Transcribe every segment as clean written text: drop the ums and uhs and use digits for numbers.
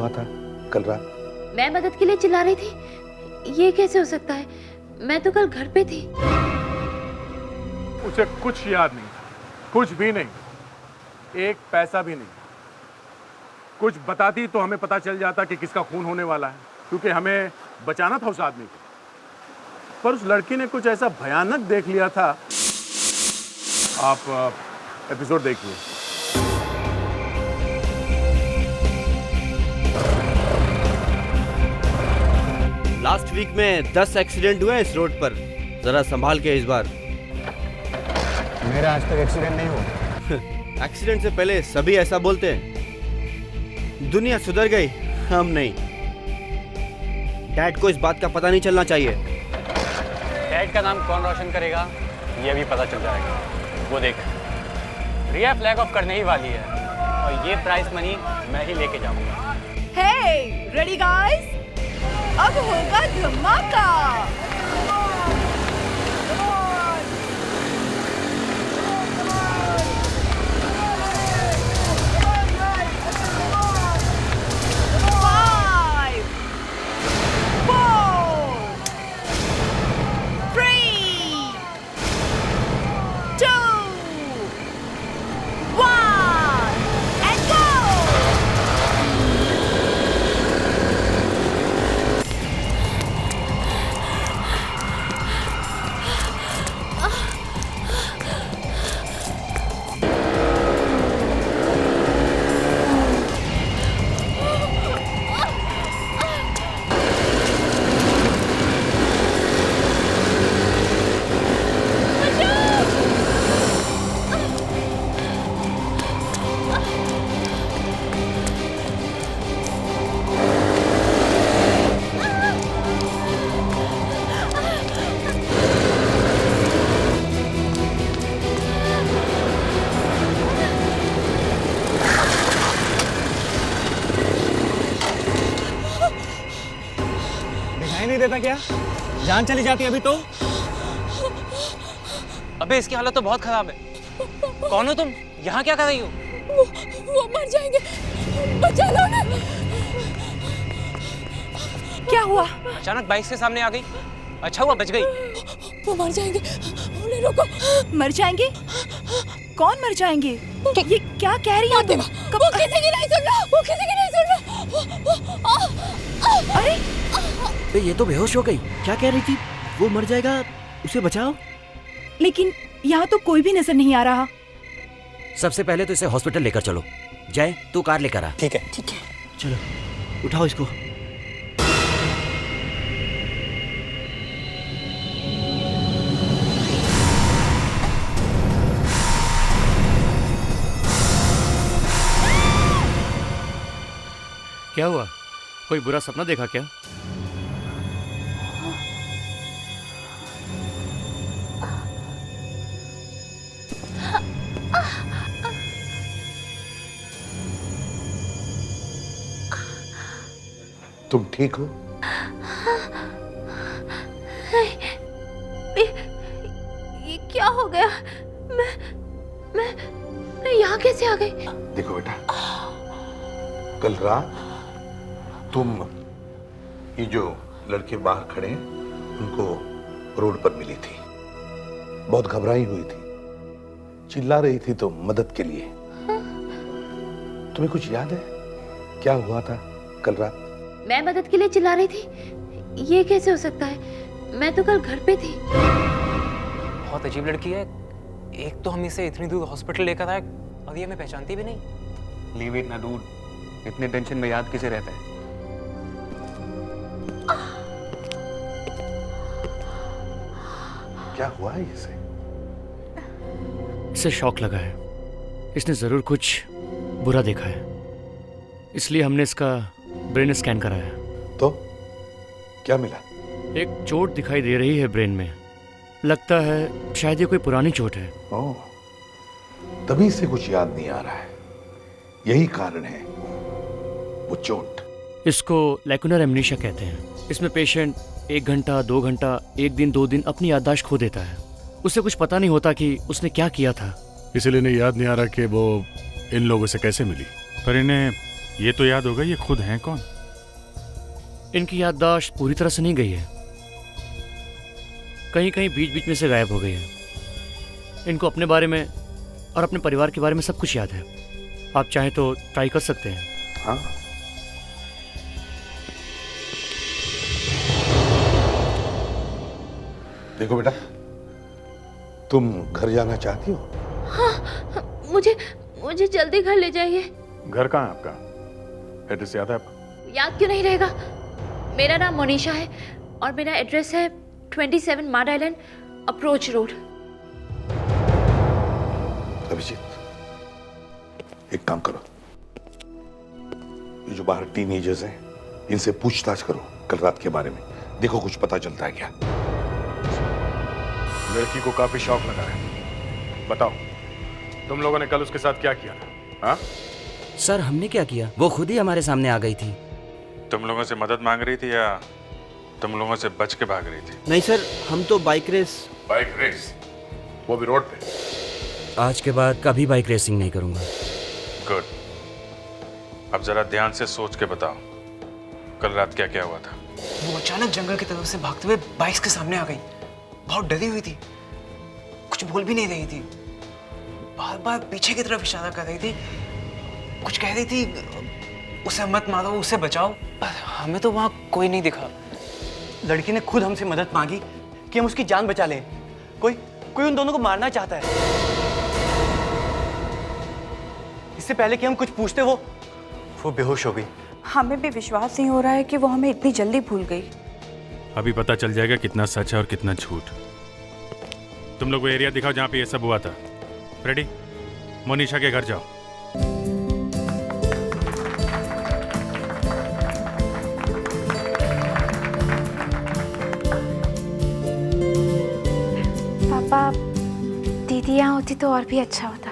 हुआ था कल रात? मैं मदद के लिए चिल्ला रही थी, ये कैसे हो सकता है? मैं तो कल घर पे थी। उसे कुछ याद नहीं था, कुछ भी नहीं, एक पैसा भी नहीं। कुछ बताती तो हमें पता चल जाता कि किसका खून होने वाला है, क्योंकि हमें बचाना था उस आदमी को। पर उस लड़की ने कुछ ऐसा भयानक देख लिया था। आप एपिसोड देखिए। लास्ट वीक में 10 एक्सीडेंट हुए इस रोड पर, जरा संभाल के इस बार। मेरा आज तक एक्सीडेंट नहीं हुआ। एक्सीडेंट से पहले सभी ऐसा बोलते हैं। दुनिया सुधर गई, हम नहीं। डैड को इस बात का पता नहीं चलना चाहिए। डैड का नाम कौन रोशन करेगा ये भी पता चल जाएगा। वो देख, रिया फ्लैग ऑफ करने ही वाली है और ये प्राइस मनी मैं ही लेके जाऊंगा। हे, रेडी गाइस? अब होगा धमाका। नहीं देता क्या? जान चली जाती अभी तो। अबे इसकी हालत तो बहुत खराब है। कौन हो तुम? यहाँ क्या कर रही हो? वो मर जाएंगे, बचा लो ना। क्या हुआ? अचानक बाइक से सामने आ गई। अच्छा हुआ बच गई। वो मर जाएंगे, उन्हें रोको। मर जाएंगे? कौन मर जाएंगे? ये क्या कह रही है तुम? वो किसी की नहीं सुन रहा, वो किसी की नहीं सुन रहा। अरे ये तो बेहोश हो गई। क्या कह रही थी? वो मर जाएगा, उसे बचाओ। लेकिन यहाँ तो कोई भी नजर नहीं आ रहा। सबसे पहले तो इसे हॉस्पिटल लेकर चलो। जय, तू कार लेकर आ। ठीक है। ठीक है। चलो, उठाओ इसको। क्या हुआ? कोई बुरा सपना देखा क्या? तुम ठीक हो? ये क्या हो गया? मैं यहाँ कैसे आ गई? देखो बेटा, कल रात तुम ये जो लड़के बाहर खड़े हैं उनको रोड पर मिली थी। बहुत घबराई हुई थी, चिल्ला रही थी तो मदद के लिए। तुम्हें कुछ याद है क्या हुआ था कल रात? मैं मदद के लिए चिल्ला रही थी, ये कैसे हो सकता है? मैं तो कल घर पे थी। बहुत अजीब लड़की है। एक तो हम इसे इतनी दूर हॉस्पिटल लेकर आए और ये हमें पहचानती भी नहीं। लीव इतना दूर, इतने टेंशन में याद किसे रहता है? क्या हुआ है इसे? इसे शॉक लगा है। इसने जरूर कुछ बुरा देखा है, इसलिए हमने इसका ब्रेन स्कैन कराया। तो क्या मिला? एक चोट दिखाई दे रही है ब्रेन में। लगता है शायद ये कोई पुरानी चोट है। ओह, तभी से कुछ याद नहीं आ रहा है। यही कारण है वो चोट। इसको लैकुनर एमनीशिया कहते हैं। इसमें पेशेंट 1 घंटा 2 घंटा 1 दिन 2 दिन अपनी याददाश्त खो देता है। उसे कुछ पता नहीं होता कि उसने क्या किया था। इसलिए नहीं याद नहीं आ रहा कि वो इन लोगों से कैसे मिली। पर इन्हें ये तो याद होगा ये खुद हैं कौन? इनकी याददाश्त पूरी तरह से नहीं गई है, कहीं कहीं बीच बीच में से गायब हो गई है। इनको अपने बारे में और अपने परिवार के बारे में सब कुछ याद है। आप चाहें तो ट्राई कर सकते हैं। हाँ, देखो बेटा, तुम घर जाना चाहती हो? हाँ, मुझे जल्दी घर ले जाइए। घर कहाँ है आपका? एड्रेस याद है आपको? याद क्यों नहीं रहेगा? मेरा नाम मोनिशा है और मेरा एड्रेस है 27 मार्ड आइलैंड अप्रोच रोड। अभिजीत, एक काम करो, ये जो बाहर टीनेजर्स हैं इनसे पूछताछ करो कल रात के बारे में, देखो कुछ पता चलता है क्या। लड़की को काफी शौक लगा है। बताओ, तुम लोगों ने कल उसके साथ क्या किया? हाँ? सर हमने क्या किया? वो खुद ही हमारे सामने आ गई थी। तुम लोगों से मदद मांग रही थी या तुम लोगों से बच के भाग रही थी? नहीं सर, हम तो बाइक रेस। Bike race? वो भी रोड पे? आज के बाद कभी बाइक रेसिंग नहीं करूंगा। गुड। अब जरा ध्यान से सोच के बताओ, कल रात क्या क्या हुआ था? वो अचानक जंगल की तरफ से भागते हुए बाइक्स के सामने आ गई। बहुत डरी हुई थी, कुछ बोल भी नहीं रही थी, बार बार पीछे की तरफ इशारा कर रही थी, कुछ कह रही थी उसे मत मारो, उसे बचाओ। पर हमें तो वहाँ कोई नहीं दिखा। लड़की ने खुद हमसे मदद मांगी कि हम उसकी जान बचा लें। कोई उन दोनों को मारना चाहता है। इससे पहले कि हम कुछ पूछते वो बेहोश हो गई। हमें भी विश्वास नहीं हो रहा है कि वो हमें इतनी जल्दी भूल गई। अभी पता चल जाएगा कितना सच है और कितना झूठ। तुम लोग वो एरिया दिखाओ जहाँ पे ये सब हुआ था। फ्रेडी, मोनिशा के घर जाओ। पापा, दीदी यहाँ होती तो और भी अच्छा होता।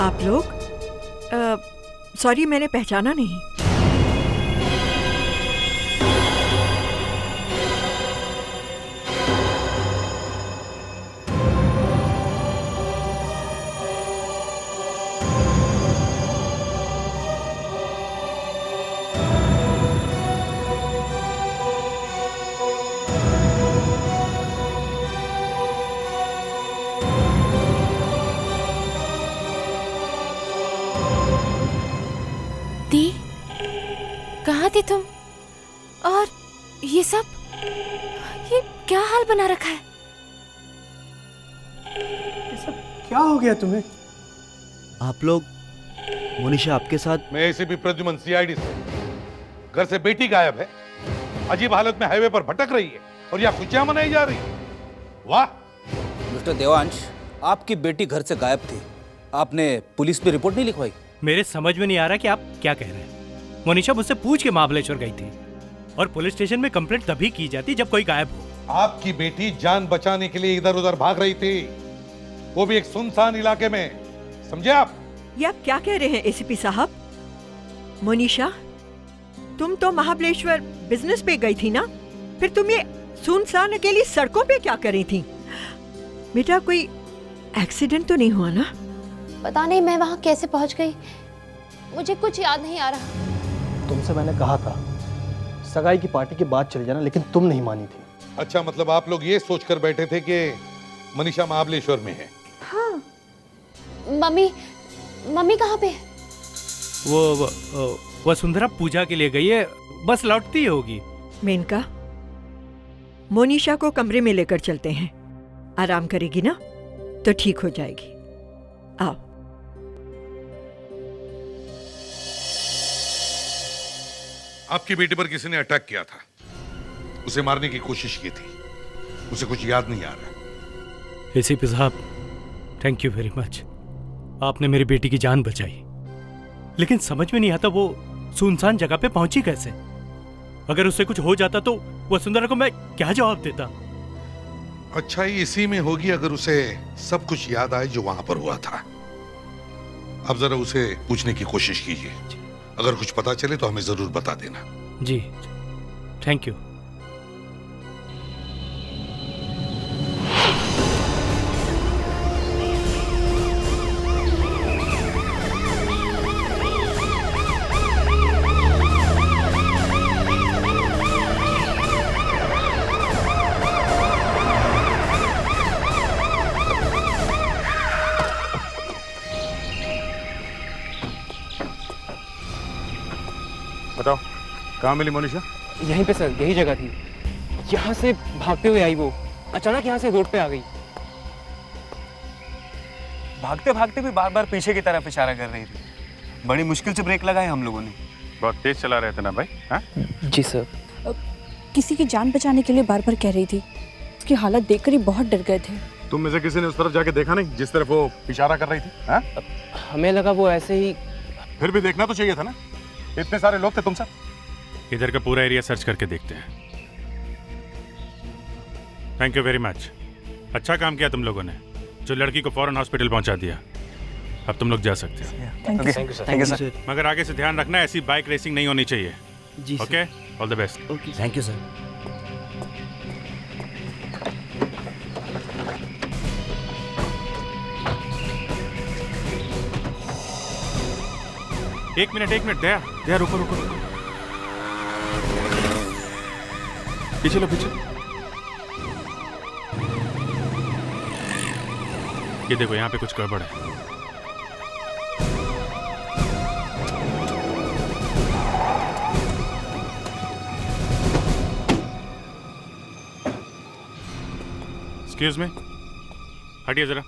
आप लोग? सॉरी, मैंने पहचाना नहीं। दी, कहाँ थी तुम? और ये सब, ये क्या हाल बना रखा है? ये सब क्या हो गया तुम्हें? आप लोग, मोनिशा आपके साथ? मैं एसीपी प्रद्युमन, सीआईडी से। घर से बेटी गायब है, अजीब हालत में हाईवे पर भटक रही है और यहाँ खुशियां मनाई जा रही है। वाह! मिस्टर देवांश, आपकी बेटी घर से गायब थी, आपने पुलिस में रिपोर्ट नहीं लिखवाई? मेरे समझ में नहीं आ रहा कि आप क्या कह रहे हैं। मोनिशा मुझसे पूछ के महाबलेश्वर गई थी और पुलिस स्टेशन में कंप्लेंट तभी की जाती जब कोई गायब हो। आपकी बेटी जान बचाने के लिए इधर उधर भाग रही थी, वो भी एक सुनसान इलाके में, समझे आप? ये आप क्या कह रहे हैं एसीपी साहब? मोनिशा, तुम तो महाबलेश्वर बिजनेस पे गई थी ना, फिर तुम ये सुनसान अकेली सड़कों पे क्या कर रही थी? बेटा, कोई एक्सीडेंट तो नहीं हुआ ना? पता नहीं मैं वहाँ कैसे पहुँच गई, मुझे कुछ याद नहीं आ रहा। तुमसे मैंने कहा था सगाई की पार्टी के बाद चले जाना, लेकिन तुम नहीं मानी थी। अच्छा, मतलब आप लोग ये सोचकर बैठे थे कि मनीषा महाबलेश्वर में है? हाँ। मम्मी कहाँ पे? वो वसुंधरा पूजा के लिए गई है, बस लौटती होगी। मेनका, मोनिशा को कमरे में लेकर चलते हैं, आराम करेगी ना तो ठीक हो जाएगी। आओ। आपकी बेटी पर किसी ने अटैक किया था, उसे मारने की कोशिश की थी, उसे कुछ याद नहीं आ रहा। एसीपी साहब, थैंक यू वेरी मच, आपने मेरी बेटी की जान बचाई। लेकिन समझ में नहीं आता वो सुनसान जगह पे पहुंची कैसे? अगर उससे कुछ हो जाता तो वसुंधरा को मैं क्या जवाब देता? अच्छा, ही इसी में होगी अगर उसे सब कुछ याद आए जो वहां पर हुआ था। अब जरा उसे पूछने की कोशिश कीजिए, अगर कुछ पता चले तो हमें जरूर बता देना। जी, थैंक यू। बताओ कहाँ मिली मोनिशा? यहीं पे सर, यही जगह थी। यहाँ से भागते हुए आई वो, अचानक यहाँ से रोड पे आ गई। भागते भागते भी बार बार पीछे की तरफ इशारा कर रही थी। बड़ी मुश्किल से ब्रेक लगाए हम लोगों ने। बहुत तेज चला रहे थे ना भाई? हाँ? जी सर। किसी की जान बचाने के लिए बार बार कह रही थी। उसकी हालत देखकर ही बहुत डर गए थे। तुम में से किसी ने उस तरफ जाके देखा नहीं जिस तरफ वो इशारा कर रही थी? हाँ? हमें लगा वो ऐसे ही। फिर भी देखना तो चाहिए था ना, इतने सारे लोग थे तुम सब। इधर का पूरा एरिया सर्च करके देखते हैं। Thank you very much. अच्छा काम किया तुम लोगों ने, जो लड़की को फौरन हॉस्पिटल पहुंचा दिया। अब तुम लोग जा सकते हो। Thank you sir. मगर आगे से ध्यान रखना, ऐसी बाइक रेसिंग नहीं होनी चाहिए। जी sir. Okay, all the best. Okay, thank you sir. एक मिनट दया रुको। पीछे लो, पीछे। ये देखो, यहाँ पे कुछ गड़बड़ है। एक्सक्यूज मी, हटिए जरा।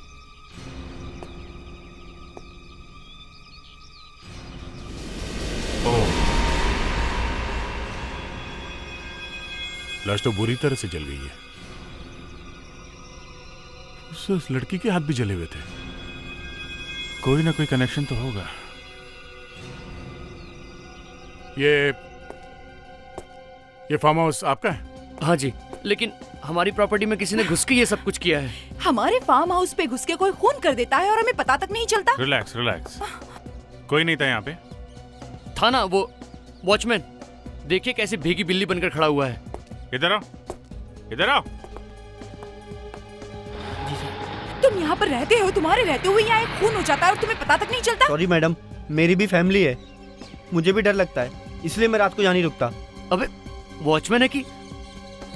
लाश तो बुरी तरह से जल गई है। उस लड़की के हाथ भी जले हुए थे। कोई ना कोई कनेक्शन तो होगा। ये फार्म हाउस आपका है? हाँ जी, लेकिन हमारी प्रॉपर्टी में किसी ने घुस के ये सब कुछ किया है। हमारे फार्म हाउस पे घुस के कोई खून कर देता है और हमें पता तक नहीं चलता। रिलैक्स। कोई नहीं था यहाँ पे। था ना वो वॉचमैन, देखिए कैसे भीगी बिल्ली बनकर खड़ा हुआ है। इधर आओ। तुम यहाँ पर रहते हो, तुम्हारे रहते हुए यहाँ एक खून हो जाता है और तुम्हें पता तक नहीं चलता। सॉरी मैडम, मेरी भी फैमिली है, मुझे भी डर लगता है, इसलिए मैं रात को यहाँ नहीं रुकता। अबे वॉचमैन है कि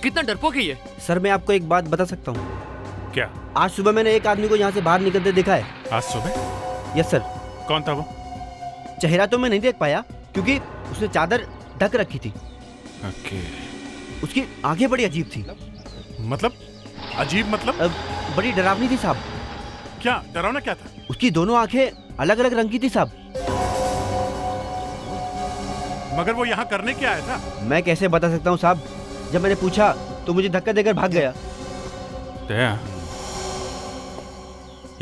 कितना डरपोक है ये। सर मैं आपको एक बात बता सकता हूँ। क्या? आज सुबह मैंने एक आदमी को यहाँ से बाहर निकलते देखा है। आज सुबह? Yes sir. कौन था वो? चेहरा तो मैं नहीं देख पाया क्योंकि उसने चादर ढक रखी थी। ओके। उसकी आंखें बड़ी अजीब थी। मतलब? अजीब मतलब? बड़ी डरावनी थी साहब। क्या डरावना क्या था? उसकी दोनों आंखें अलग अलग रंग की थी साहब। मगर वो यहाँ करने क्या आया था? मैं कैसे बता सकता हूँ साहब, जब मैंने पूछा तो मुझे धक्का देकर भाग गया। दया,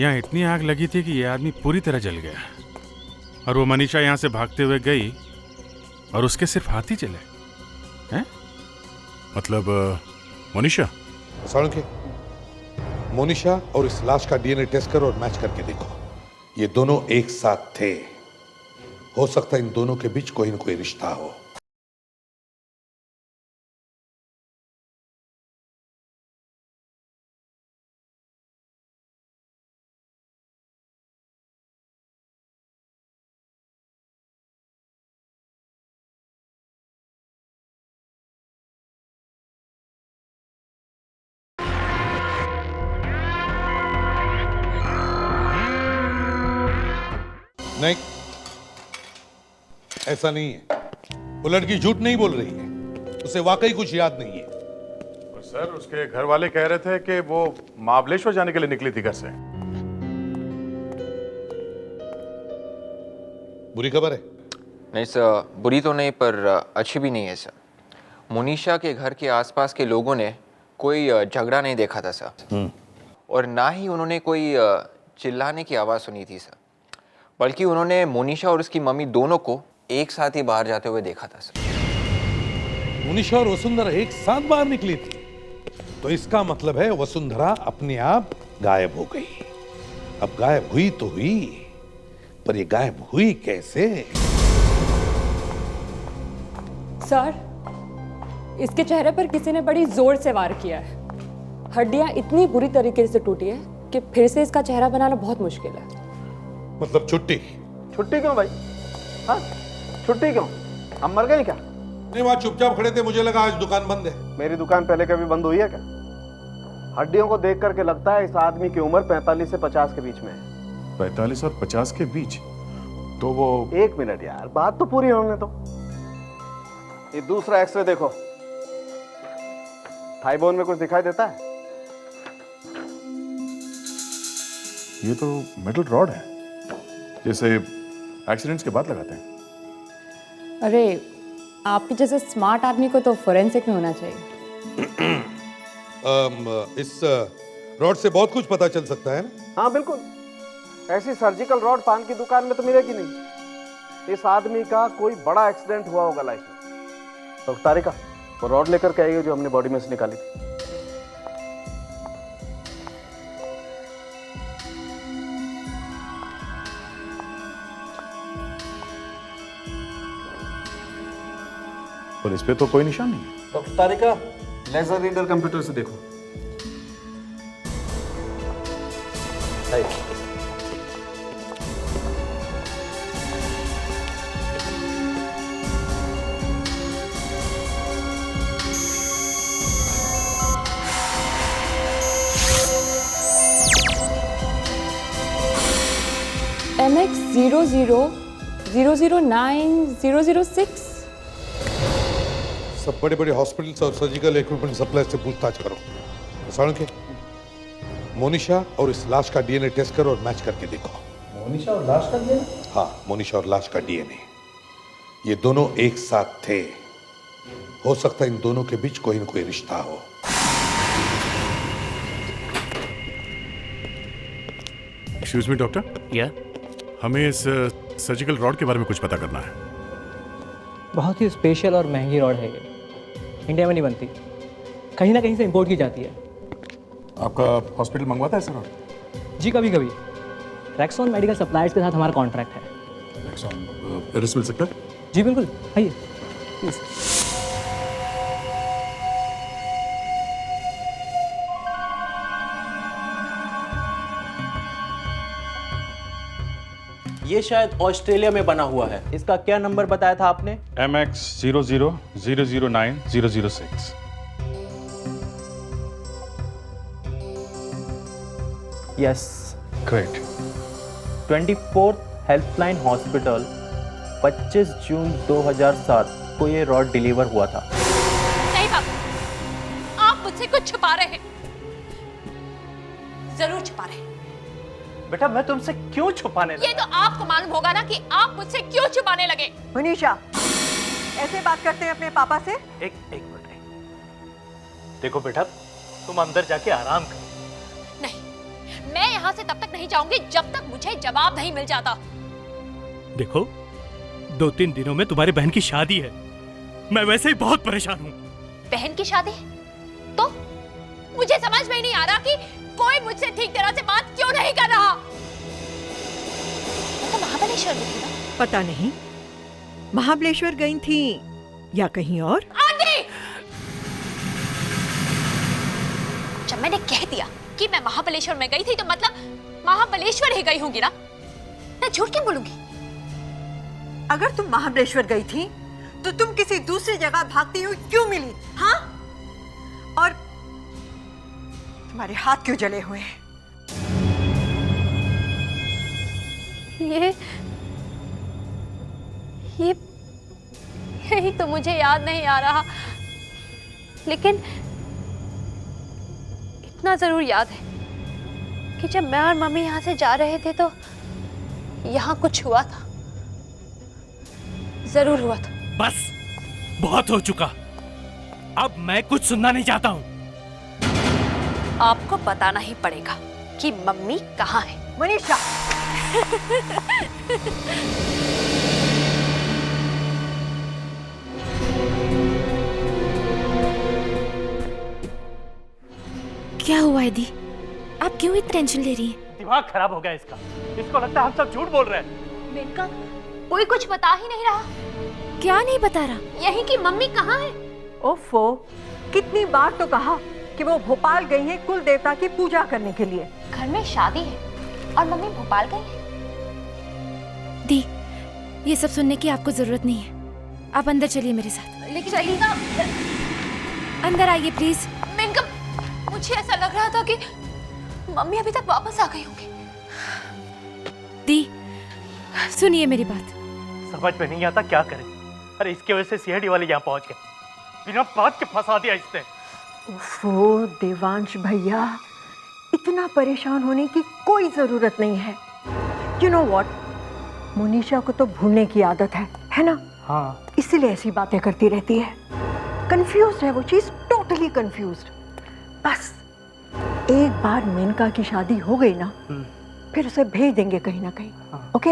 यहाँ इतनी आग लगी थी कि ये आदमी पूरी तरह जल गया, और वो मनीषा यहाँ से भागते हुए गई और उसके सिर्फ हाथ ही जले हैं? मतलब मोनिशा? साळुंखे, मोनिशा और इस लाश का डीएनए टेस्ट करो और मैच करके देखो। ये दोनों एक साथ थे। हो सकता है इन दोनों के बीच कोई न कोई रिश्ता हो। नहीं, ऐसा नहीं है। वो लड़की झूठ नहीं बोल रही है, उसे वाकई कुछ याद नहीं है। सर, उसके घर वाले कह रहे थे कि वो महाबलेश्वर जाने के लिए निकली थी घर से। बुरी खबर है? नहीं सर, बुरी तो नहीं पर अच्छी भी नहीं है सर। मोनिशा के घर के आसपास के लोगों ने कोई झगड़ा नहीं देखा था सर, और ना ही उन्होंने कोई चिल्लाने की आवाज़ सुनी थी सर, बल्कि उन्होंने मोनिशा और उसकी मम्मी दोनों को एक साथ ही बाहर जाते हुए देखा था सर। मोनिशा और वसुंधरा एक साथ बाहर निकली थी, तो इसका मतलब है वसुंधरा अपने आप गायब हो गई। अब गायब हुई तो हुई, पर ये गायब हुई कैसे? सर, इसके चेहरे पर किसी ने बड़ी जोर से वार किया है। हड्डियां इतनी बुरी तरीके से टूटी है कि फिर से इसका चेहरा बनाना बहुत मुश्किल है। मतलब छुट्टी? छुट्टी क्यों भाई? हाँ, छुट्टी क्यों? हम मर गए क्या? नहीं, वहां चुपचाप खड़े थे, मुझे लगा आज दुकान बंद है। मेरी दुकान पहले कभी बंद हुई है क्या? हड्डियों को देख करके लगता है इस आदमी की उम्र 45 से 50 के बीच में है। 45 और 50 के बीच? तो वो 1 मिनट यार, बात तो पूरी होने दो। ये दूसरा एक्सरे देखो, थाई बोन में कुछ दिखाई देता है? ये तो मेटल रॉड है, जैसे एक्सीडेंट्स के बाद लगाते हैं। अरे आपके जैसे स्मार्ट आदमी को तो फोरेंसिक में होना चाहिए। इस रॉड से बहुत कुछ पता चल सकता है ना? हाँ बिल्कुल, ऐसी सर्जिकल रॉड पान की दुकान में तो मिलेगी नहीं। इस आदमी का कोई बड़ा एक्सीडेंट हुआ होगा लाइफ में। तो तारिका, वो रॉड लेकर के आइए जो हमने बॉडी में से निकाली थी। पर इस पे तो कोई निशान नहीं है। डॉक्टर तारिका, लेजर रीडर कंप्यूटर से देखो। MX 00009006। सब बड़े बड़े हॉस्पिटल्स और सर्जिकल इक्विपमेंट सप्लाई से पूछताछ करो। के मोनिशा और इस लाश का डीएनए टेस्ट करो और मैच करके देखो। मोनिशा और लाश का डीएनए? हाँ, मोनिशा और लाश का डीएनए। ये दोनों एक साथ थे। हो सकता है इन दोनों के बीच कोई न कोई रिश्ता हो। Excuse me doctor. या हमें इस सर्जिकल रॉड के बारे में कुछ पता करना है। बहुत ही स्पेशल और महंगी रॉड है ये, इंडिया में नहीं बनती, कहीं ना कहीं से इंपोर्ट की जाती है। आपका हॉस्पिटल मंगवाता है सर? जी कभी कभी। रैक्सॉन मेडिकल सप्लायर्स के साथ हमारा कॉन्ट्रैक्ट है। एड्रेस मिल सकता है? जी बिल्कुल, आइए प्लीज। ये शायद ऑस्ट्रेलिया में बना हुआ है। इसका क्या नंबर बताया था आपने? MX 00009006। Yes, great. 24th helpline hospital, 25 जून 2007 को ये रॉड डिलीवर हुआ था। नहीं बाबू, आप मुझसे कुछ छुपा रहे हैं, जरूर छुपा रहे हैं। बेटा मैं तुमसे क्यों छुपाने लगा? ये तो आपको मालूम होगा ना कि आप मुझसे क्यों छुपाने लगे। मनीषा, ऐसे बात करते हैं अपने पापा से? एक मिनट। देखो बेटा, तुम अंदर जाके आराम करो। नहीं, मैं यहाँ से तब तक नहीं जाऊंगी जब तक मुझे जवाब नहीं मिल जाता। देखो, 2-3 दिनों में तुम्हारी बहन की शादी है। मैं वैसे ही बहुत परेशान हूँ। बहन की शादी? तो मुझे समझ में ही नहीं आ रहा कि कोई मुझसे ठीक तरह से बात क्यों नहीं कर रहा। मैं तो महाबलेश्वर में थी ना। पता नहीं, महाबलेश्वर गई थी या कहीं और। आंटी! जब मैंने कह दिया कि मैं महाबलेश्वर में गई थी तो मतलब महाबलेश्वर ही गई होंगी ना। मैं झूठ क्यों बोलूंगी? अगर तुम महाबलेश्वर गई थी तो तुम किसी दूसरी जगह भागती हुई क्यों मिली? हाँ? और तुम्हारे हाथ क्यों जले हुए हैं? यही तो मुझे याद नहीं आ रहा, लेकिन इतना जरूर याद है कि जब मैं और मम्मी यहाँ से जा रहे थे तो यहाँ कुछ हुआ था, जरूर हुआ था। बस, बहुत हो चुका। अब मैं कुछ सुनना नहीं चाहता हूँ। आपको बताना ही पड़ेगा कि मम्मी कहाँ है। मनीषा! क्या हुआ है दी? आप क्यों इतनी टेंशन ले रही हैं? दिमाग खराब हो गया इसका। इसको लगता है हम सब झूठ बोल रहे हैं। मेनका, कोई कुछ बता ही नहीं रहा। क्या नहीं बता रहा? यही कि मम्मी कहाँ है। ओफो, कितनी बार तो कहा कि वो भोपाल गई हैं कुल देवता की पूजा करने के लिए। घर में शादी है और मम्मी भोपाल गई है। दी, ये सब सुनने की आपको जरूरत नहीं है। आप अंदर चलिए मेरे साथ। लेकिन चलिएगा। अंदर आइए प्लीज। मेनका, मुझे ऐसा लग रहा था कि मम्मी अभी तक वापस आ गई होंगी। दी, सुनिए मेरी बात। समझ में नहीं आता क्या करें। अरे इसकी वजह से सीआईडी वाले यहाँ पहुंच गए, बिना बात के फंसा दिया इसने। ओफो देवांश भैया, इतना परेशान होने की कोई जरूरत नहीं है। यू नो व्हाट, मोनिशा को तो भूलने की आदत है ना? हाँ, इसीलिए ऐसी बातें करती रहती है। कंफ्यूज्ड है वो, चीज टोटली कंफ्यूज्ड। बस एक बार मेनका की शादी हो गई ना, फिर उसे भेज देंगे कहीं ना कहीं। ओके?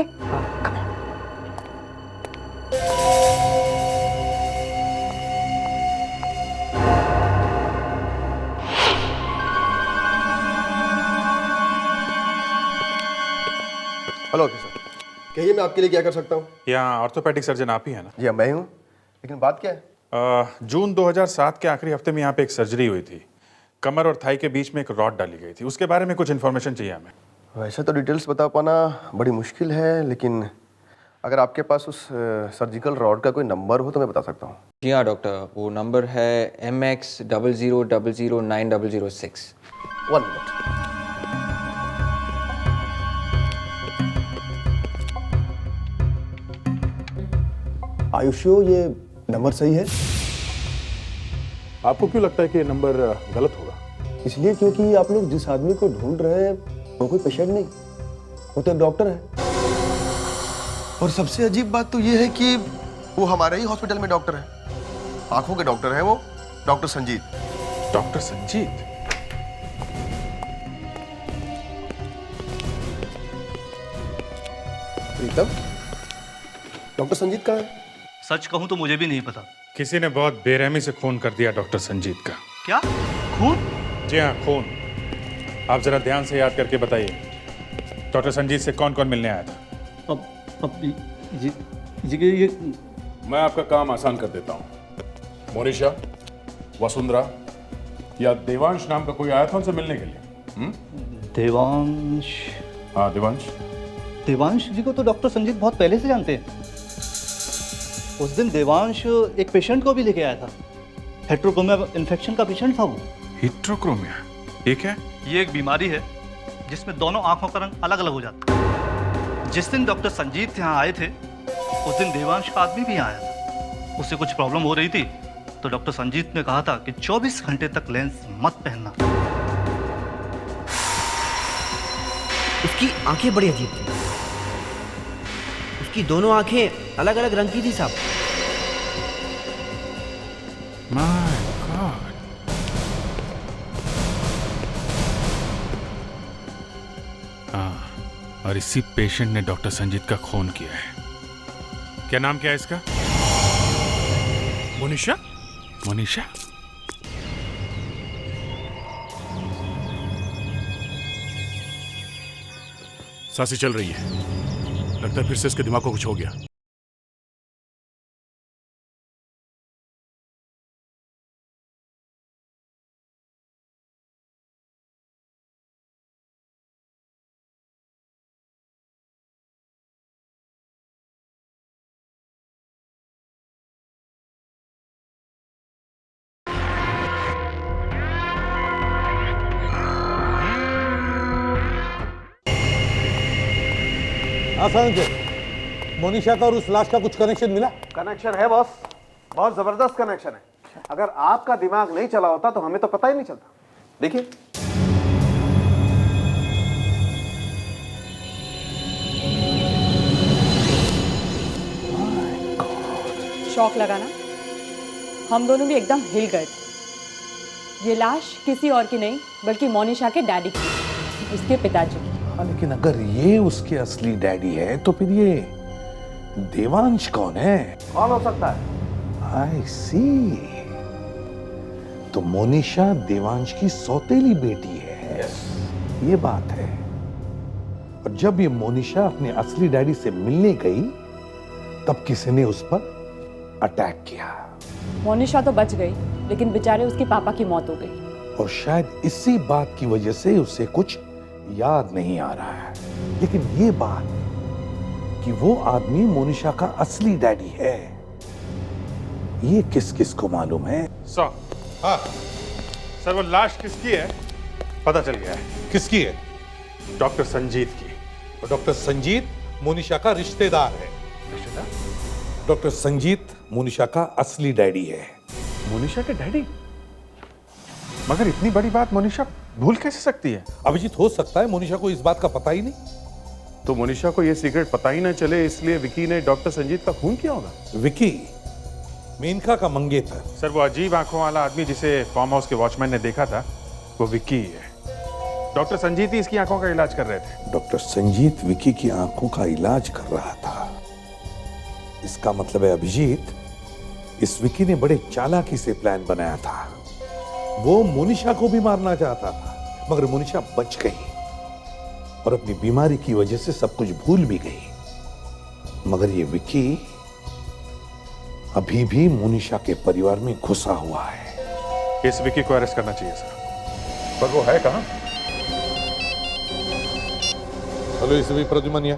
हेलो ऑफिसर, कहिए मैं आपके लिए क्या कर सकता हूँ? यहाँ ऑर्थोपेडिक सर्जन आप ही है ना? जी हाँ, मैं हूँ। लेकिन बात क्या है? जून 2007 के आखिरी हफ्ते में यहाँ पे एक सर्जरी हुई थी। कमर और थाई के बीच में एक रॉड डाली गई थी। उसके बारे में कुछ इन्फॉर्मेशन चाहिए हमें। वैसे तो डिटेल्स बता पाना बड़ी मुश्किल है, लेकिन अगर आपके पास उस सर्जिकल रॉड का कोई नंबर हो तो मैं बता सकता हूँ। जी हाँ डॉक्टर, वो नंबर है MX000906। 1 मिनट। आयुष्यो, ये नंबर सही है? आपको क्यों लगता है कि ये नंबर गलत होगा? इसलिए क्योंकि आप लोग जिस आदमी को ढूंढ रहे हैं वो कोई पेशेंट नहीं, वो तो एक डॉक्टर है। और सबसे अजीब बात तो ये है कि वो हमारे ही हॉस्पिटल में डॉक्टर है। आंखों के डॉक्टर है वो, डॉक्टर संजीत। डॉक्टर संजीत? प्रीतम, डॉक्टर संजीत कहाँ है? सच कहूं तो मुझे भी नहीं पता। किसी ने बहुत बेरहमी से खून कर दिया डॉक्टर संजीत का। क्या खून? जी हाँ, खून। आप जरा ध्यान से याद करके बताइए, डॉक्टर संजीत से कौन कौन मिलने आया था? अब ये मैं आपका काम आसान कर देता हूँ। मोनिशा, वसुंधरा या देवांश नाम का कोई आया था उनसे मिलने के लिए? देवांश? हाँ, देवांश। देवांश जी को तो डॉक्टर संजीत बहुत पहले से जानते हैं। उस दिन देवांश एक पेशेंट को भी लेके आया था। हेट्रोक्रोमिया इन्फेक्शन का पेशेंट था वो। हेट्रोक्रोमिया? ये क्या? ये एक बीमारी है जिसमें दोनों आंखों का रंग अलग अलग हो जाता है। जिस दिन डॉक्टर संजीत यहाँ आए थे, उस दिन देवांश का आदमी भी आया था। उससे कुछ प्रॉब्लम हो रही थी, तो डॉक्टर संजीत ने कहा था कि 24 घंटे तक लेंस मत पहनना। उसकी आंखें बड़ी अजीब थी। उसकी दोनों आंखें अलग अलग रंग की थी साहब। My God. हाँ, और इसी पेशेंट ने डॉक्टर संजीत का खून किया है। क्या नाम क्या है इसका? मोनिशा? मोनिशा? सांसें चल रही है, लगता है फिर से इसके दिमाग को कुछ हो गया। मोनिशा का और उस लाश का कुछ कनेक्शन मिला? कनेक्शन है बॉस, बहुत जबरदस्त कनेक्शन है। अगर आपका दिमाग नहीं चला होता तो हमें तो पता ही नहीं चलता। देखिए, शौक लगाना, हम दोनों भी एकदम हिल गए थे। ये लाश किसी और की नहीं बल्कि मोनिशा के डैडी की, उसके पिताजी की। लेकिन अगर ये उसके असली डैडी है तो फिर ये देवांश कौन है? कौन हो सकता है? आई सी, तो मोनिशा देवांश की सौतेली बेटी है। ये बात है। और जब ये मोनिशा अपने असली डैडी से मिलने गई, तब किसी ने उस पर अटैक किया। मोनिशा तो बच गई, लेकिन बेचारे उसके पापा की मौत हो गई। और शायद इसी बात की वजह से उसे कुछ याद नहीं आ रहा है। लेकिन ये बात कि वो आदमी मोनिशा का असली डैडी है, ये किस किस को मालूम है? सर, हाँ सर, वो लाश किसकी है पता चल गया है। किसकी है? डॉक्टर संजीत की। और डॉक्टर संजीत मोनिशा का रिश्तेदार है। डॉक्टर संजीत मोनिशा का असली डैडी है। मोनिशा के डैडी? मगर इतनी बड़ी बात मोनिशा भूल कैसे सकती है? अभिजीत, हो सकता है मोनिशा को इस बात का पता ही नहीं। तो मोनिशा को यह सीक्रेट पता ही ना चले, इसलिए विकी ने डॉक्टर संजीत का खून किया होगा। विकी मेनका का मंगेतर। सर, वो अजीब आंखों वाला आदमी जिसे फार्म हाउस के वॉचमैन ने देखा था, वो विक्की ही है। डॉक्टर संजीत ही इसकी आंखों का इलाज कर रहे थे। डॉक्टर संजीत विकी की आंखों का इलाज कर रहा था। इसका मतलब है अभिजीत, इस विकी ने बड़े चालाकी से प्लान बनाया था। वो मोनिशा को भी मारना चाहता था, मगर मोनिशा बच गई और अपनी बीमारी की वजह से सब कुछ भूल भी गई। मगर ये विकी अभी भी मोनिशा के परिवार में घुसा हुआ है। इस विकी को अरेस्ट करना चाहिए सर। पर वो है कहां? हेलो, इसे भी प्रद्युमन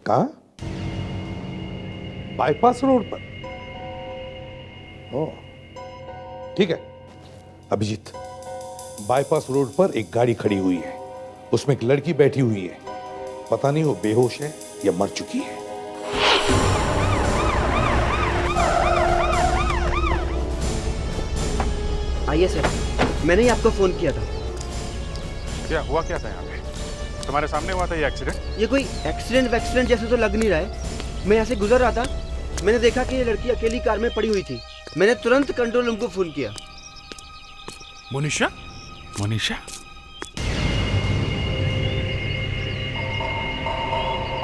कहां? बाईपास रोड पर। ओह, ठीक है अभिजीत, बाईपास रोड पर एक गाड़ी खड़ी हुई है, उसमें एक लड़की बैठी हुई है। पता नहीं वो बेहोश है या मर चुकी है। आइए सर, मैंने ही आपको फोन किया था। क्या हुआ, क्या था यहाँ पे? तुम्हारे सामने हुआ था ये एक्सीडेंट? ये कोई एक्सीडेंट जैसे तो लग नहीं रहा है। मैं यहाँ से गुजर रहा था, मैंने देखा कि ये लड़की अकेली कार में पड़ी हुई थी। मैंने तुरंत कंट्रोल रूम को फोन किया। मोनिशा? मोनिशा?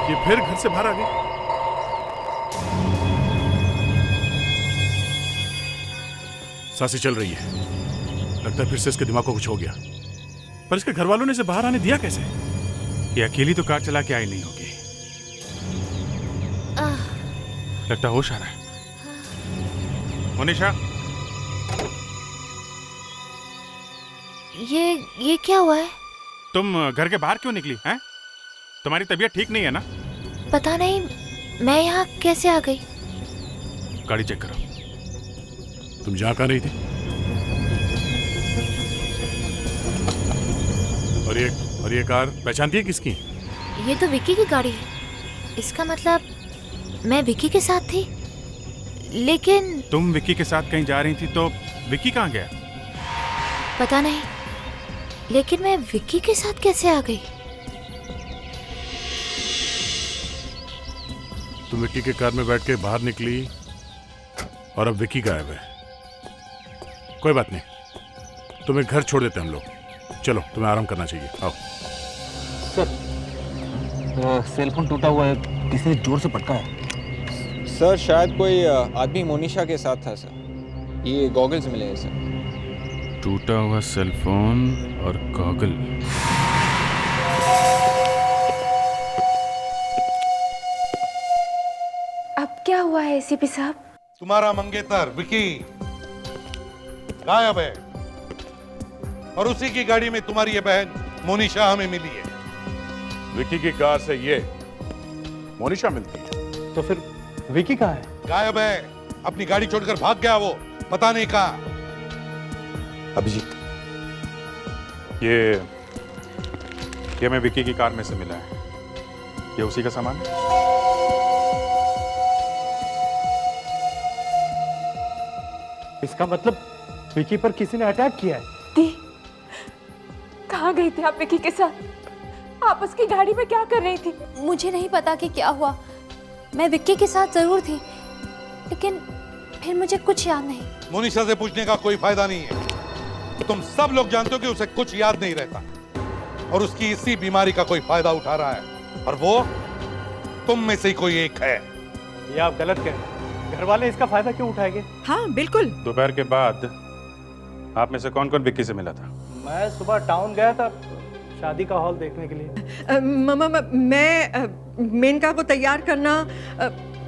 ये फिर घर से बाहर आ गई? सांसें चल रही है, लगता है फिर से इसके दिमाग को कुछ हो गया। पर इसके घर वालों ने इसे बाहर आने दिया कैसे? ये अकेली तो कार चला के आई नहीं होगी। लगता होश आ रहा है। मोनिशा, ये क्या हुआ है? तुम घर के बाहर क्यों निकली हैं? तुम्हारी तबीयत ठीक नहीं है ना? पता नहीं, मैं यहाँ कैसे आ गई? गाड़ी चेक करो। तुम जहाँ कहाँ रही थी? और ये कार पहचानती है किसकी? ये तो विक्की की गाड़ी है। इसका मतलब मैं विक्की के साथ थी। लेकिन तुम विक्की के साथ कहीं जा रही थी, तो विक्की कहाँ गया? पता नहीं, लेकिन मैं विक्की के साथ कैसे आ गई? तुम विक्की के कार में बैठ के बाहर निकली और अब विक्की गायब है। कोई बात नहीं, तुम्हें घर छोड़ देते हम लोग। चलो, तुम्हें आराम करना चाहिए, आओ। सर, सेल फोन टूटा हुआ है, किसी ने जोर से पटका है। सर, शायद कोई आदमी मोनिशा के साथ था सर। ये गॉगल्स मिले हैं सर। टूटा हुआ सेल फोन और गॉगल। अब क्या हुआ है एसीपी साहब? तुम्हारा मंगेतर विकी गायब है और उसी की गाड़ी में तुम्हारी ये बहन मोनिशा हमें मिली है। विकी की कार से ये मोनिशा मिलती है। तो फिर विकी कहाँ है? गायब है, अपनी गाड़ी छोड़कर भाग गया वो, पता नहीं कहाँ। अभिजीत, ये मैं विकी की कार में से मिला है। ये उसी का सामान है। इसका मतलब विकी पर किसी ने अटैक किया है। दी, कहाँ गई थी आप विकी के साथ? आप उसकी गाड़ी में क्या कर रही थी? मुझे नहीं पता कि क्या हुआ। मैं विक्की के साथ जरूर थी, लेकिन फिर मुझे कुछ याद नहीं। मोनिशा से पूछने का कोई फायदा नहीं है। तुम सब लोग जानते हो कि उसे कुछ याद नहीं रहता और उसकी इसी बीमारी का कोई फायदा उठा रहा है, और वो तुम में से ही कोई एक है। ये आप गलत कह रहे हैं। घर वाले इसका फायदा क्यों उठाएंगे? हाँ बिल्कुल। दोपहर के बाद आप में से कौन कौन विक्की से मिला था? मैं सुबह टाउन गया था शादी का हॉल देखने के लिए। मैं मेनका को तैयार करना,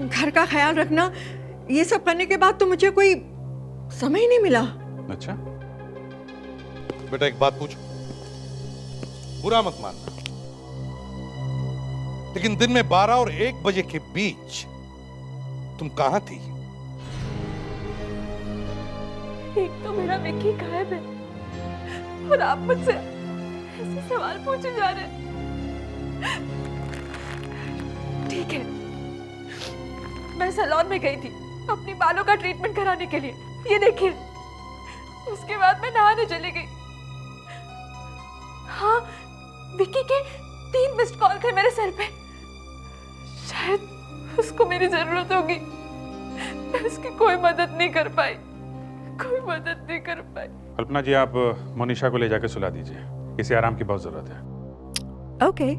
घर का ख्याल रखना, ये सब करने के बाद तो मुझे कोई समय ही नहीं मिला। अच्छा बेटा, एक बात पूछो, बुरा मत मानना, लेकिन दिन में 12 और 1 बजे के बीच तुम कहां थी? एक तो मेरा विक्की गायब है और आप मुझसे ऐसे सवाल पूछे जा रहे हैं। ठीक है, मैं सैलून में गई थी अपनी बालों का ट्रीटमेंट कराने के लिए, ये देखिए। उसके बाद मैं नहाने चली गई। हाँ, विक्की के 3 मिस्ड कॉल थे मेरे सर पे। शायद उसको मेरी जरूरत होगी। मैं उसकी कोई मदद नहीं कर पाई, कोई मदद नहीं कर पाई। कल्पना जी, आप मोनिशा को ले जाके सुला दीजिए, इसे आराम की बहुत जरूरत है। ओके,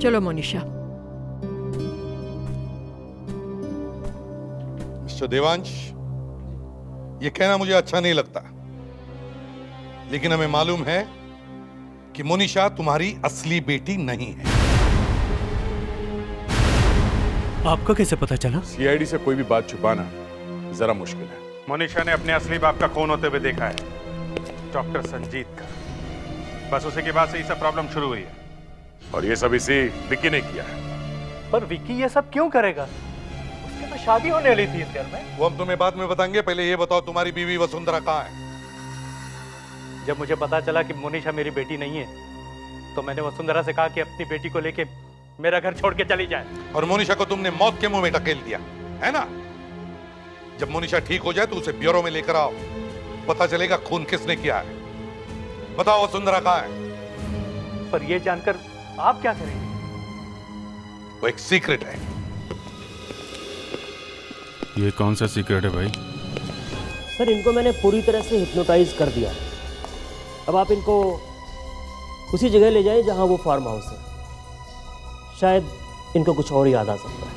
चलो मोनिशा। मिस्टर देवांश, ये कहना मुझे अच्छा नहीं लगता, लेकिन हमें मालूम है कि मोनिशा तुम्हारी असली बेटी नहीं है। आपको कैसे पता चला? सीआईडी से कोई भी बात छुपाना जरा मुश्किल है। मोनिशा ने अपने असली बाप का खून होते हुए देखा है, डॉक्टर संजीत का। बस उसी के बाद से ये सब प्रॉब्लम शुरू हुई है, और ये सब इसी विक्की ने किया है। पर विक्की ये सब क्यों करेगा? उसकी तो शादी होने वाली थी इस घर में। वो हम तुम्हें बाद में बताएंगे, पहले ये बताओ तुम्हारी बीवी वसुंधरा कहाँ है? जब मुझे पता चला कि मोनिशा मेरी बेटी नहीं है, तो मैंने वसुंधरा से कहा कि अपनी बेटी को लेके मेरा घर छोड़ के चली जाए। और मोनिशा को तुमने मौत के मुंह में ढकेल दिया, है ना? जब मोनिशा ठीक हो जाए तो उसे ब्यूरो में लेकर आओ, पता चलेगा खून किसने किया है। बताओ वसुंधरा कहाँ है? पर ये जानकर आप क्या करेंगे? वो एक सीक्रेट है। ये कौन सा सीक्रेट है भाई? सर, इनको मैंने पूरी तरह से हिप्नोटाइज कर दिया। अब आप इनको उसी जगह ले जाएं जहां वो फार्म हाउस है। शायद इनको कुछ और याद आ सकता है।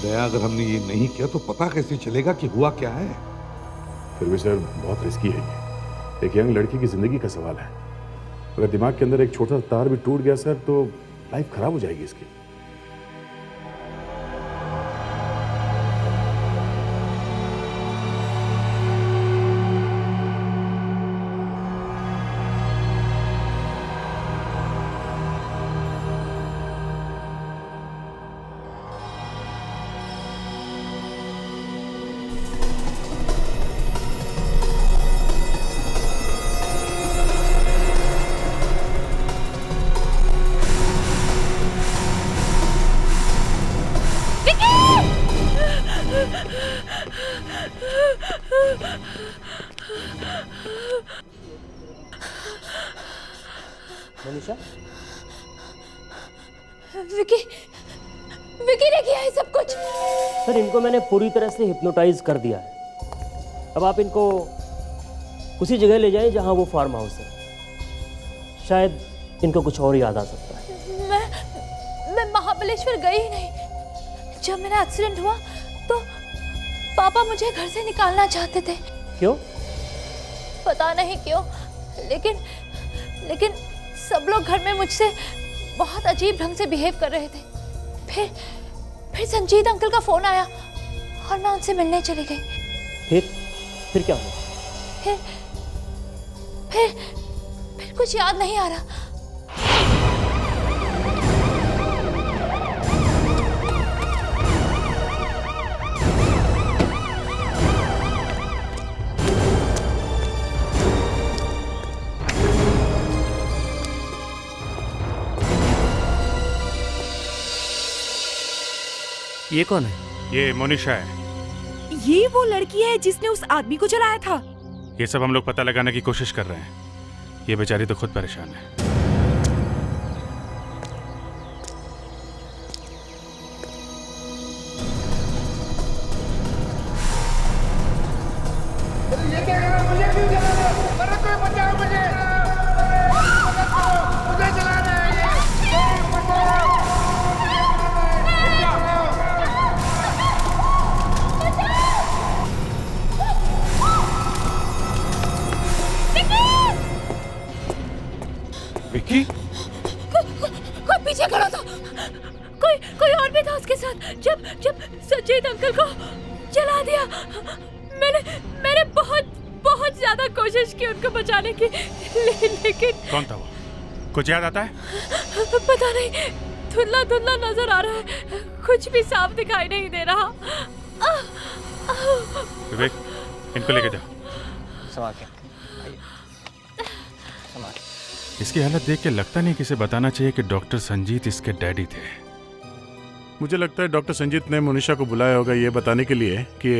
दया, अगर हमने ये नहीं किया तो पता कैसे चलेगा कि हुआ क्या है? फिर भी सर, बहुत रिस्की है ये। एक यंग लड़की की जिंदगी का सवाल है। अगर दिमाग के अंदर एक छोटा सा तार भी टूट गया सर, तो लाइफ खराब हो जाएगी इसकी। मनीषा, विकी, विकी ने किया है सब कुछ। सर, इनको मैंने पूरी तरह से हिप्नोटाइज कर दिया है। अब आप इनको उसी जगह ले जाएं जहां वो फार्म हाउस है। शायद इनको कुछ और याद आ सकता है। मैं महाबलेश्वर गई ही नहीं। जब मेरा एक्सीडेंट हुआ तो पापा मुझे घर से निकालना चाहते थे। क्यों? पता नहीं क्यों, लेकिन सब लोग घर में मुझसे बहुत अजीब ढंग से बिहेव कर रहे थे। फिर संजीत अंकल का फोन आया और मैं उनसे मिलने चली गई। फिर क्या हुआ? फिर कुछ याद नहीं आ रहा। ये कौन है? ये मोनिशा है। ये वो लड़की है जिसने उस आदमी को जलाया था। ये सब हम लोग पता लगाने की कोशिश कर रहे हैं। ये बेचारी तो खुद परेशान है। मुझे क्यों जला रहे हो? अरे कोई बचाओ मुझे! मदद करो! मुझे जला रहे हैं ये! बचाओ! विक्की? कोई पीछे खड़ा था। कोई और भी था उसके साथ। जब संजीत अंकल को जला दिया, मैंने बहुत ज्यादा कोशिश की उनको बचाने की, लेकिन कौन था वो? कुछ याद आता है? पता नहीं, धुंधला नजर आ रहा है, कुछ भी साफ दिखाई नहीं दे रहा। विवेक, इनको लेके जाओ। संभाल के। इसकी हालत देख के लगता नहीं कि इसे बताना चाहिए कि डॉक्टर संजीत इसके डैडी थे। मुझे लगता है डॉक्टर संजीत ने मोनिशा को बुलाया होगा ये बताने के लिए कि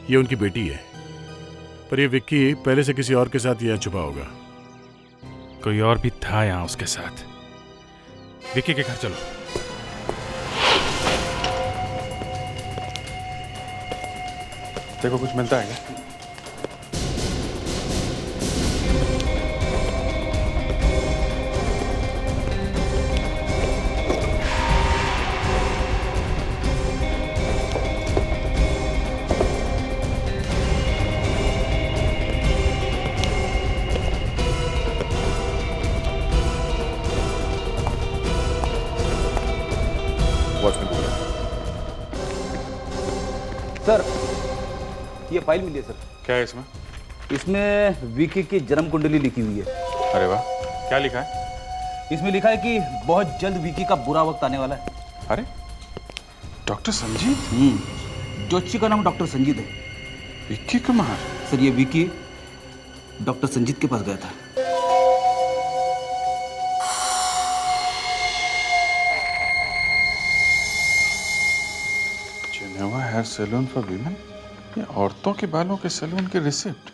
ये उनकी बेटी है, पर ये विक्की पहले से किसी और के साथ यहाँ छुपा होगा। कोई और भी था यहाँ उसके साथ। विक्की के घर चलो। देखो कुछ मिलता है क्या? सर, ये फाइल मिली है सर। क्या है इसमें? इसमें विकी की जन्म कुंडली लिखी हुई है। अरे वाह, क्या लिखा है? इसमें लिखा है कि बहुत जल्द विकी का बुरा वक्त आने वाला है। अरे, डॉक्टर संजीत? जोशी का नाम डॉक्टर संजीत है। विक्की का मार? सर, ये विकी डॉक्टर संजीत के पास गया था। Geneva hair salon for women? ये औरतों के बालों के सैलून के रिसिप्ट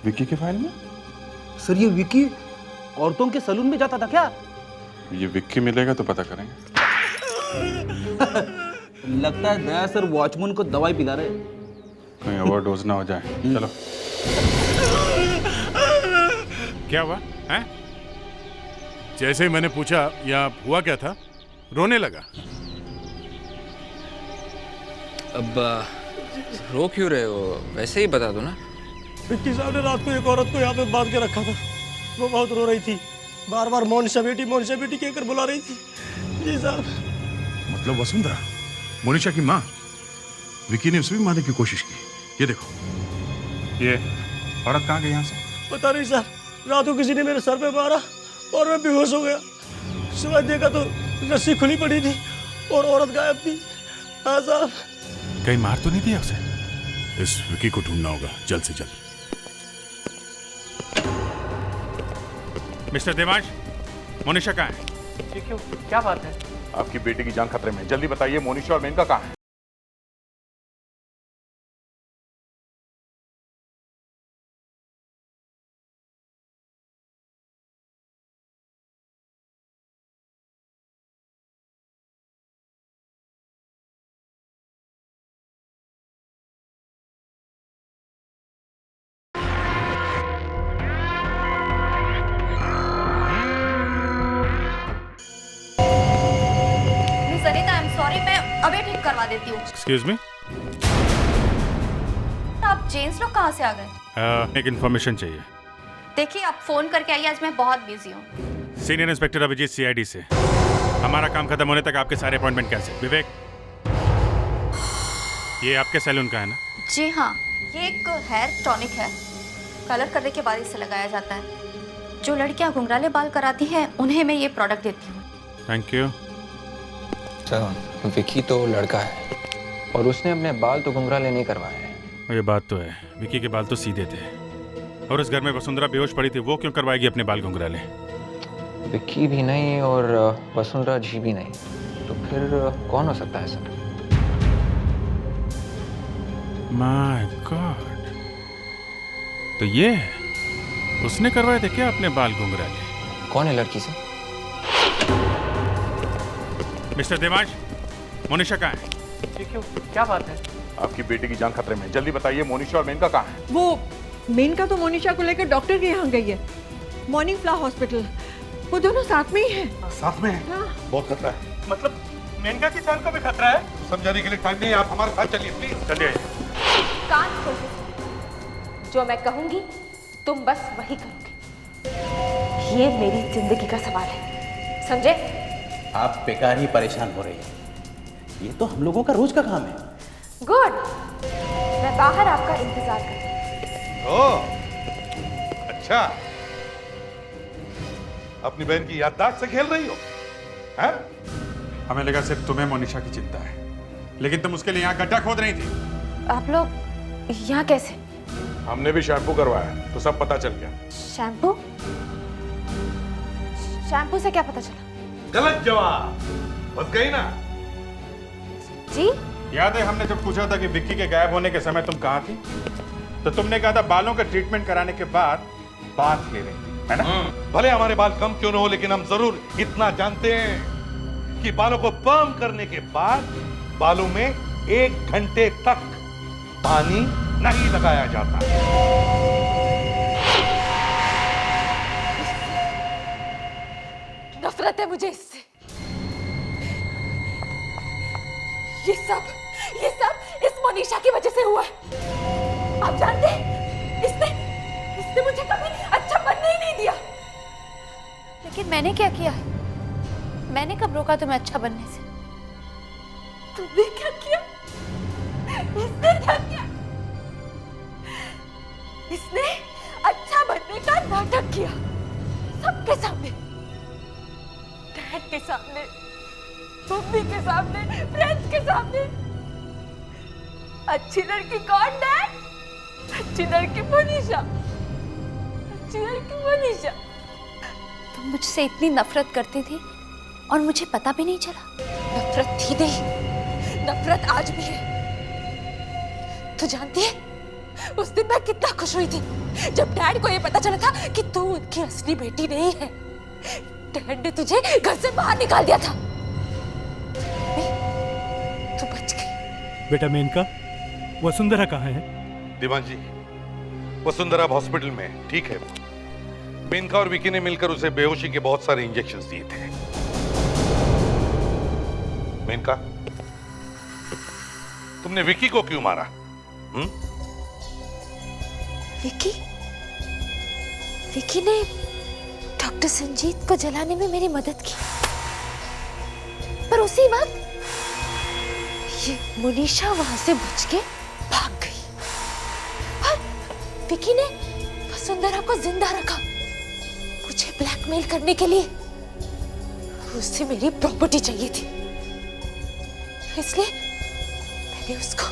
विक्की के फाइल में? सर, ये विक्की औरतों के सैलून में जाता था क्या? ये विक्की मिलेगा तो पता करेंगे। लगता है दया सर वॉचमैन को दवाई पिला रहे। कहीं ओवरडोज ना हो जाए। चलो। क्या हुआ है? जैसे ही मैंने पूछा यहाँ हुआ क्या था, रोने लगा। अब रो क्यों रहे हो? वैसे ही बता दो ना। विक्की साहब ने रात को एक औरत को यहाँ पे बांध के रखा था। वो बहुत रो रही थी, बार बार मोनिशा बेटी कहकर बुला रही थी। जी साहब। मतलब वसुंधरा, मोनिशा की माँ? विक्की ने उसे भी मारने की कोशिश की। ये देखो, ये औरत कहाँ गई यहाँ से? पता नहीं सर, रात को किसी ने मेरे सर पे मारा और मैं बेहोश हो गया। सुबह देखा तो रस्सी खुली पड़ी थी और औरत गायब थी। हाँ साहब। कहीं मार तो नहीं दिया उसे? इस विक्की को ढूंढना होगा जल्द से जल्द। मिस्टर देवांश, मोनिशा कहाँ है? ये क्यों? क्या बात है? आपकी बेटी की जान खतरे में, जल्दी बताइए मोनिशा और मेनका कहाँ है? अभी ठीक करवा देती हूँ। एक्सक्यूज मी, आप जेंट्स लोग कहाँ से आ गए? एक इन्फॉर्मेशन चाहिए। देखिए, आप फोन करके आइए, आज मैं बहुत बिजी हूँ। सीनियर इंस्पेक्टर अभिजीत सीआईडी से। हमारा काम खत्म होने तक आपके सारे अपॉइंटमेंट कैंसिल। विवेक, ये आपके सैलून का है ना? जी हाँ, ये एक हेयर टॉनिक है, कलर करने के बाद इसे लगाया जाता है। जो लड़कियाँ घुंघराले बाल कराती हैं उन्हें मैं ये प्रोडक्ट देती हूँ। Thank you. विक्की तो लड़का है और उसने अपने बाल तो घुंघराले नहीं करवाए हैं। ये बात तो है, विक्की के बाल तो सीधे थे और इस घर में वसुंधरा बेहोश पड़ी थी, वो क्यों करवाएगी अपने बाल घुंघराले? विक्की भी नहीं और वसुंधरा जी भी नहीं, तो फिर कौन हो सकता है सर? माय गॉड, तो ये उसने करवाए थे क्या अपने बाल घुंघराले? कौन है लड़की से? मिस्टर देवांश, मोनिशा कहाँ है? ये क्यों? क्या बात है? आपकी बेटी की जान खतरे में, जल्दी बताइए मोनिशा और मेनका कहाँ है? मेनका तो मोनिशा को लेकर डॉक्टर के यहाँ गई है, मॉर्निंग फ्लावर हॉस्पिटल। वो दोनों साथ में ही हैं। साथ में है? हाँ। बहुत खतरा है। मतलब मेनका की जान को भी खतरा है? समझाने के लिए टाइम नहीं है, आप हमारे साथ चलिए प्लीज। चलिए। कान खोल के सुनो। जो मैं कहूंगी तुम बस वही करोगे। ये मेरी जिंदगी का सवाल है, समझे? आप बेकार ही परेशान हो रही हैं। ये तो हम लोगों का रोज का काम है। गुड, मैं बाहर आपका इंतजार करती हूँ। ओह, अच्छा। अपनी बहन की याददाश्त से खेल रही हो? हैं? हमें लगा सिर्फ तुम्हें मोनिशा की चिंता है, लेकिन तुम उसके लिए यहाँ गड्ढा खोद रही थी। आप लोग यहाँ कैसे? हमने भी शैम्पू करवाया तो सब पता चल गया। शैम्पू? शैम्पू से क्या पता चला? गलत जवाब, बच गई ना? जी? याद है हमने जब पूछा था कि विक्की के गायब होने के समय तुम कहाँ थी, तो तुमने कहा था बालों का ट्रीटमेंट कराने के बाद बात ले रही थी, है ना? भले हमारे बाल कम क्यों न हो, लेकिन हम जरूर इतना जानते हैं कि बालों को पर्म करने के बाद बालों में 1 घंटे तक पानी नहीं लगाया जाता। नफरत है मुझे इससे। ये सब इस मोनिशा की वजह से हुआ है। आप जानते हैं, इसने मुझे कभी अच्छा बनने ही नहीं दिया। लेकिन मैंने क्या किया है? मैंने कब रोका तुम्हें अच्छा बनने से? तुमने क्या किया? इसने क्या किया? इसने अच्छा बनने का नाटक किया, सबके सामने, डैड के सामने, मम्मी के सामने, फ्रेंड्स के सामने। अच्छी लड़की कौन डैड? अच्छी लड़की मोनिशा, अच्छी लड़की मोनिशा। तुम मुझसे इतनी नफरत करती थी और मुझे पता भी नहीं चला। नफरत थी नहीं, नफरत आज भी है। तू जानती है उस दिन मैं कितना खुश हुई थी जब डैड को ये पता चला था कि तू उनकी असली बेटी नहीं है। डैड ने तुझे घर से बाहर निकाल दिया था। तू बच गई। बेटा मेनका, वसुंधरा कहाँ है? दीवान जी, वसुंधरा अब हॉस्पिटल में है, ठीक है। मेनका और विकी ने मिलकर उसे बेहोशी के बहुत सारे इंजेक्शंस दिए थे। मेनका, तुमने विकी को क्यों मारा? विकी ने डॉक्टर संजीत को जलाने में मेरी मदद की, पर उसी वक्त ये मोनिशा वहां से बच के भाग गई और विकी ने वसुंधरा को जिंदा रखा मुझे ब्लैकमेल करने के लिए। उससे मेरी प्रॉपर्टी चाहिए थी, इसलिए मैंने उसको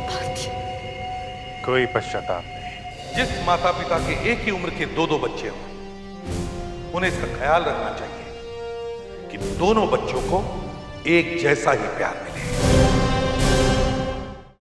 मार दिया। कोई पश्चाताप नहीं। जिस माता पिता के एक ही उम्र के 2-2 बच्चे हों, उन्हें इसका ख्याल रखना चाहिए कि दोनों बच्चों को एक जैसा ही प्यार मिले।